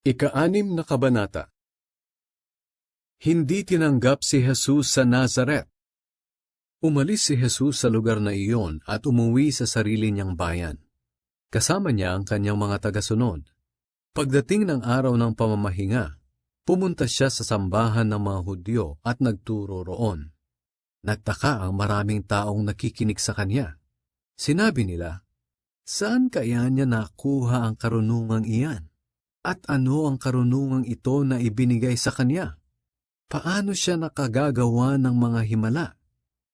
Ika-6 na kabanata. Hindi tinanggap si Jesus sa Nazaret. Umalis si Jesus sa lugar na iyon at umuwi sa sarili niyang bayan. Kasama niya ang kanyang mga tagasunod. Pagdating ng araw ng pamamahinga, pumunta siya sa sambahan ng mga Hudyo at nagturo roon. Nagtaka ang maraming taong nakikinig sa kanya. Sinabi nila, "Saan kaya niya nakuha ang karunungang iyan? At ano ang karunungang ito na ibinigay sa kanya? Paano siya nakagagawa ng mga himala?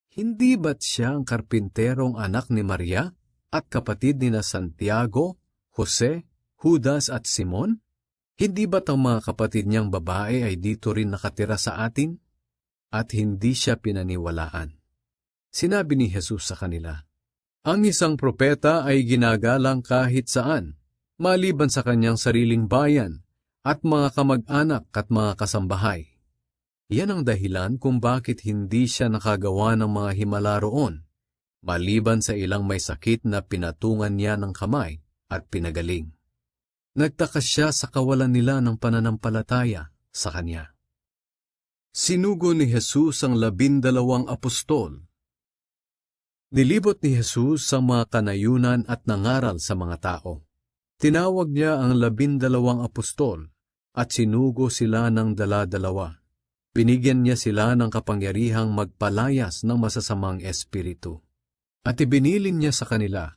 Hindi ba't siya ang karpinterong anak ni Maria at kapatid nina Santiago, Jose, Judas at Simon? Hindi ba't ang mga kapatid niyang babae ay dito rin nakatira sa atin?" At hindi siya pinaniwalaan. Sinabi ni Jesus sa kanila, "Ang isang propeta ay ginagalang kahit saan, maliban sa kanyang sariling bayan at mga kamag-anak at mga kasambahay. Yan ang dahilan kung bakit hindi siya nakagawa ng mga himala roon, maliban sa ilang may sakit na pinatungan niya ng kamay at pinagaling." Nagtaka siya sa kawalan nila ng pananampalataya sa kanya. Sinugo ni Jesus ang 12 apostol. Nilibot ni Jesus ang mga kanayunan at nangaral sa mga tao. Tinawag niya ang 12 apostol at sinugo sila ng dala-dalawa. Binigyan niya sila ng kapangyarihang magpalayas ng masasamang espiritu. At ibinilin niya sa kanila,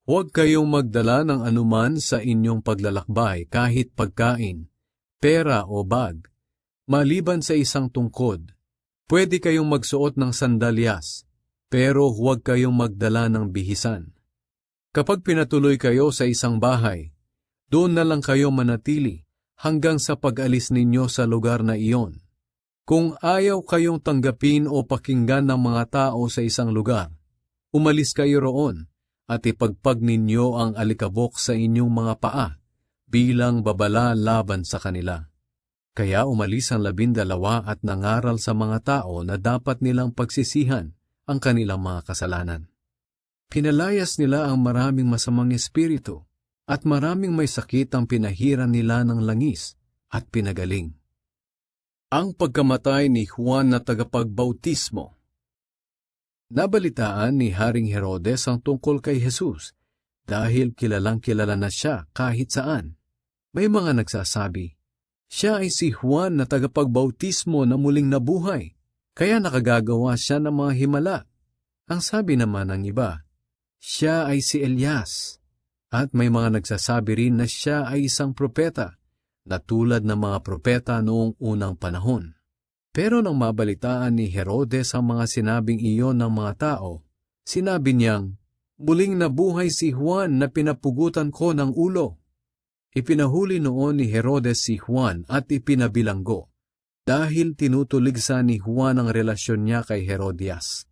"Huwag kayong magdala ng anuman sa inyong paglalakbay kahit pagkain, pera o bag, maliban sa isang tungkod. Pwede kayong magsuot ng sandalyas, pero huwag kayong magdala ng bihisan. Kapag pinatuloy kayo sa isang bahay, doon na lang kayo manatili hanggang sa pag-alis ninyo sa lugar na iyon. Kung ayaw kayong tanggapin o pakinggan ng mga tao sa isang lugar, umalis kayo roon at ipagpag ninyo ang alikabok sa inyong mga paa bilang babala laban sa kanila." Kaya umalis ang 12 at nangaral sa mga tao na dapat nilang pagsisihan ang kanilang mga kasalanan. Pinalayas nila ang maraming masamang espiritu at maraming may sakit ang pinahiran nila ng langis at pinagaling. Ang pagkamatay ni Juan na tagapagbautismo. Nabalitaan ni Haring Herodes ang tungkol kay Jesus dahil kilalang-kilala na siya kahit saan. May mga nagsasabi, "Siya ay si Juan na tagapagbautismo na muling nabuhay, kaya nakagagawa siya ng mga himala." Ang sabi naman ng iba, "Siya ay si Elias." At may mga nagsasabi rin na siya ay isang propeta, na tulad ng mga propeta noong unang panahon. Pero nang mabalitaan ni Herodes ang mga sinabing iyon ng mga tao, sinabi niyang, "Muling nabuhay si Juan na pinapugutan ko ng ulo." Ipinahuli noon ni Herodes si Juan at ipinabilanggo, dahil tinutuligsa ni Juan ang relasyon niya kay Herodias.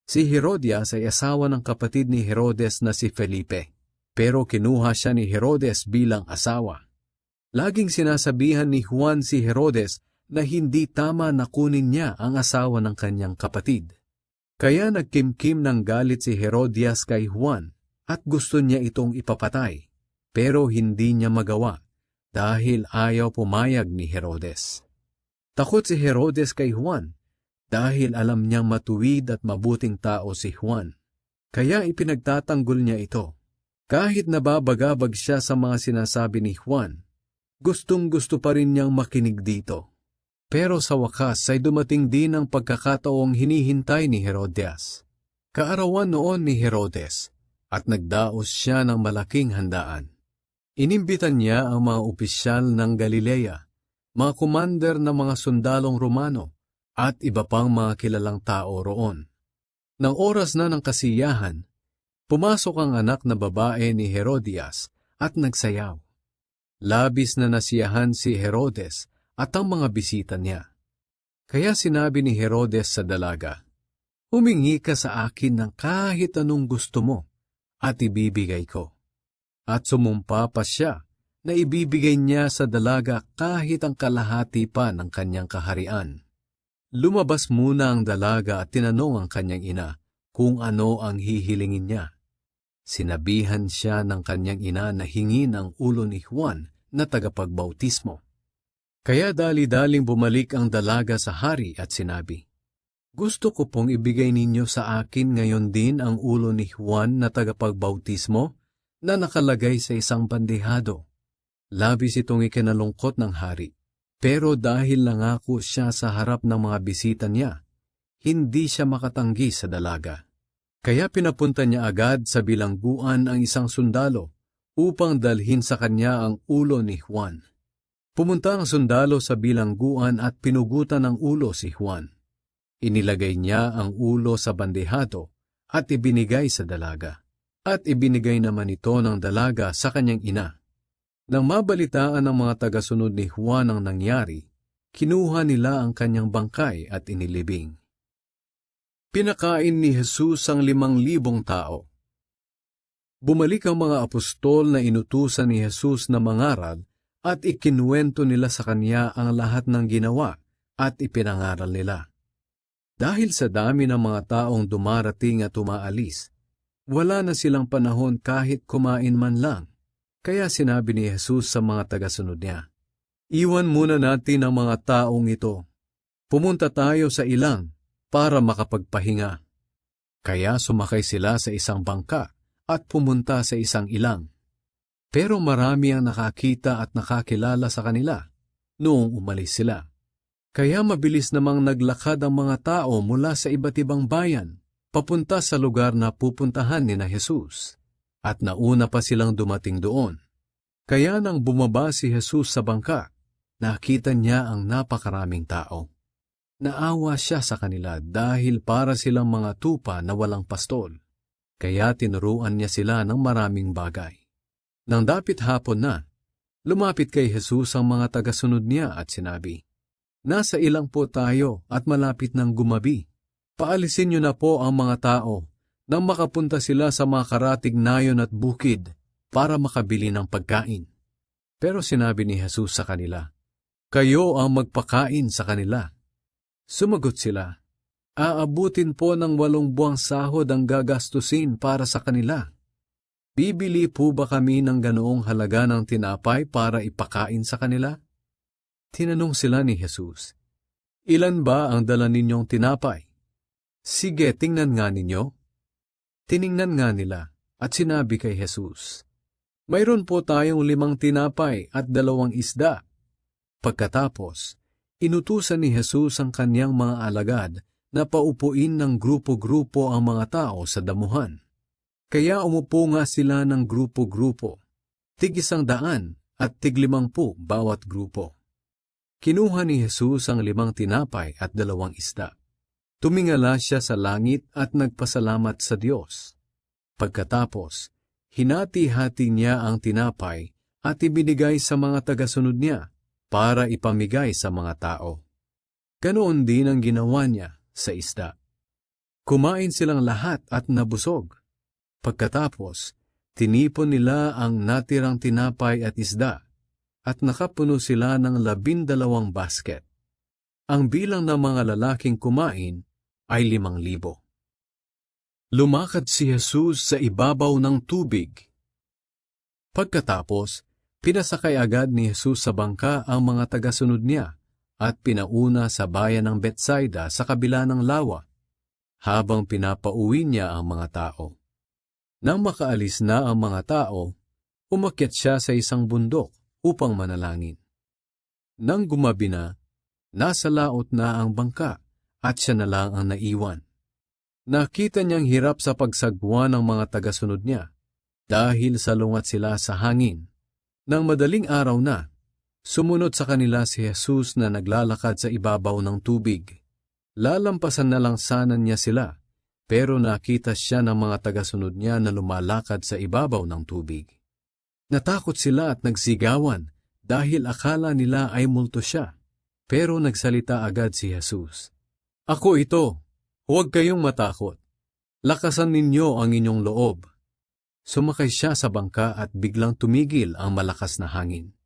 Si Herodias ay asawa ng kapatid ni Herodes na si Felipe, pero kinuha siya ni Herodes bilang asawa. Laging sinasabihan ni Juan si Herodes na hindi tama na kunin niya ang asawa ng kanyang kapatid. Kaya nagkimkim ng galit si Herodias kay Juan at gusto niya itong ipapatay. Pero hindi niya magawa dahil ayaw pumayag ni Herodes. Takot si Herodes kay Juan dahil alam niyang matuwid at mabuting tao si Juan. Kaya ipinagtatanggol niya ito. Kahit nababagabag siya sa mga sinasabi ni Juan, gustong-gusto pa rin niyang makinig dito. Pero sa wakas ay dumating din ang pagkakataong hinihintay ni Herodias. Kaarawan noon ni Herodes at nagdaos siya ng malaking handaan. Inimbitan niya ang mga opisyal ng Galilea, mga commander ng mga sundalong Romano, at iba pang mga kilalang tao roon. Nang oras na ng kasiyahan, pumasok ang anak na babae ni Herodias at nagsayaw. Labis na nasiyahan si Herodes at ang mga bisita niya. Kaya sinabi ni Herodes sa dalaga, "Humingi ka sa akin ng kahit anong gusto mo at ibibigay ko." At sumumpa pa siya na ibibigay niya sa dalaga kahit ang kalahati pa ng kanyang kaharian. Lumabas muna ang dalaga at tinanong ang kanyang ina kung ano ang hihilingin niya. Sinabihan siya ng kanyang ina na hingin ang ulo ni Juan na tagapagbautismo. Kaya dali-daling bumalik ang dalaga sa hari at sinabi, "Gusto ko pong ibigay ninyo sa akin ngayon din ang ulo ni Juan na tagapagbautismo na nakalagay sa isang bandehado." Labis itong ikinalungkot ng hari. Pero dahil nangako siya sa harap ng mga bisita niya, hindi siya makatanggi sa dalaga. Kaya pinapunta niya agad sa bilangguan ang isang sundalo upang dalhin sa kanya ang ulo ni Juan. Pumunta ang sundalo sa bilangguan at pinugutan ng ulo si Juan. Inilagay niya ang ulo sa bandehado at ibinigay sa dalaga. At ibinigay naman ito ng dalaga sa kanyang ina. Nang mabalitaan ng mga tagasunod ni Juan ang nangyari, kinuha nila ang kanyang bangkay at inilibing. Pinakain ni Jesus ang 5,000 tao. Bumalik ang mga apostol na inutusan ni Jesus na mangaral at ikinuwento nila sa kanya ang lahat ng ginawa at ipinangaral nila. Dahil sa dami ng mga taong dumarating at umaalis, wala na silang panahon kahit kumain man lang. Kaya sinabi ni Jesus sa mga tagasunod niya, "Iwan muna natin ang mga taong ito. Pumunta tayo sa ilang para makapagpahinga." Kaya sumakay sila sa isang bangka at pumunta sa isang ilang. Pero marami ang nakakita at nakakilala sa kanila noong umalis sila. Kaya mabilis namang naglakad ang mga tao mula sa iba't ibang bayan papunta sa lugar na pupuntahan ni na Jesus. At nauna pa silang dumating doon. Kaya nang bumaba si Jesus sa bangka, nakita niya ang napakaraming tao. Naawa siya sa kanila dahil para silang mga tupa na walang pastol. Kaya tinuruan niya sila ng maraming bagay. Nang dapit hapon na, lumapit kay Jesus ang mga tagasunod niya at sinabi, "Nasa ilang po tayo at malapit ng gumabi. Paalisin niyo na po ang mga tao nang makapunta sila sa mga karatig nayon at bukid para makabili ng pagkain." Pero sinabi ni Jesus sa kanila, "Kayo ang magpakain sa kanila." Sumagot sila, "Aabutin po ng 8 buwang sahod ang gagastusin para sa kanila. Bibili po ba kami ng ganoong halaga ng tinapay para ipakain sa kanila?" Tinanong sila ni Jesus, "Ilan ba ang dala ninyong tinapay? Sige, tingnan nga ninyo." Tiningnan nga nila at sinabi kay Jesus, "Mayroon po tayong 5 tinapay at 2 isda." Pagkatapos, inutusan ni Jesus ang kaniyang mga alagad na paupuin ng grupo-grupo ang mga tao sa damuhan. Kaya umupo nga sila ng grupo-grupo, tig-100 at tig-50 bawat grupo. Kinuha ni Jesus ang 5 tinapay at 2 isda. Tumingala siya sa langit at nagpasalamat sa Diyos. Pagkatapos, hinati-hati niya ang tinapay at ibinigay sa mga tagasunod niya para ipamigay sa mga tao. Ganoon din ang ginawa niya sa isda. Kumain silang lahat at nabusog. Pagkatapos, tinipon nila ang natirang tinapay at isda at nakapuno sila ng 12 basket. Ang bilang ng mga lalaking kumain ay 5,000. Lumakad si Jesus sa ibabaw ng tubig. Pagkatapos, pinasakay agad ni Jesus sa bangka ang mga tagasunod niya at pinauna sa bayan ng Betsaida sa kabila ng lawa, habang pinapauwi niya ang mga tao. Nang makaalis na ang mga tao, umakyat siya sa isang bundok upang manalangin. Nang gumabi na, nasa laot na ang bangka at siya na lang ang naiwan. Nakita niyang hirap sa pagsagwa ng mga tagasunod niya dahil salungat sila sa hangin. Nang madaling araw na, sumunod sa kanila si Jesus na naglalakad sa ibabaw ng tubig. Lalampasan na lang sana niya sila, pero nakita siya ng mga tagasunod niya na lumalakad sa ibabaw ng tubig. Natakot sila at nagsigawan dahil akala nila ay multo siya. Pero nagsalita agad si Jesus, "Ako ito, huwag kayong matakot. Lakasan ninyo ang inyong loob." Sumakay siya sa bangka at biglang tumigil ang malakas na hangin.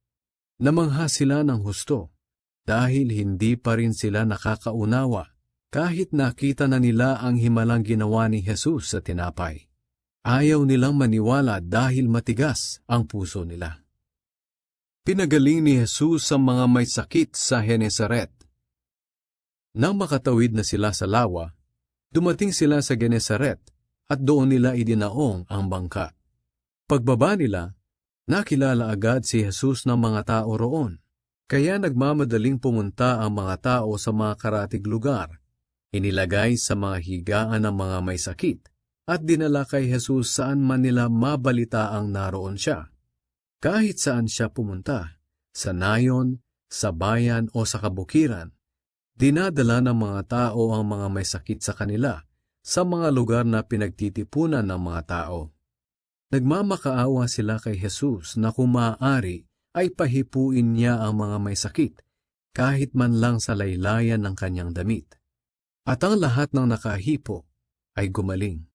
Namangha sila ng husto dahil hindi pa rin sila nakakaunawa kahit nakita na nila ang himalang ginawa ni Jesus sa tinapay. Ayaw nilang maniwala dahil matigas ang puso nila. Pinagaling ni Jesus ang mga may sakit sa Genesaret. Nang makatawid na sila sa lawa, dumating sila sa Genesaret at doon nila idinaong ang bangka. Pagbaba nila, nakilala agad si Jesus ng mga tao roon, kaya nagmamadaling pumunta ang mga tao sa mga karatig lugar, inilagay sa mga higaan ng mga may sakit, at dinala kay Jesus saan man nila mabalitaang naroon siya. Kahit saan siya pumunta, sa nayon, sa bayan o sa kabukiran, dinadala ng mga tao ang mga may sakit sa kanila sa mga lugar na pinagtitipunan ng mga tao. Nagmamakaawa sila kay Jesus na kung maaari ay pahipuin niya ang mga may sakit kahit man lang sa laylayan ng kanyang damit. At ang lahat ng nakahipo ay gumaling.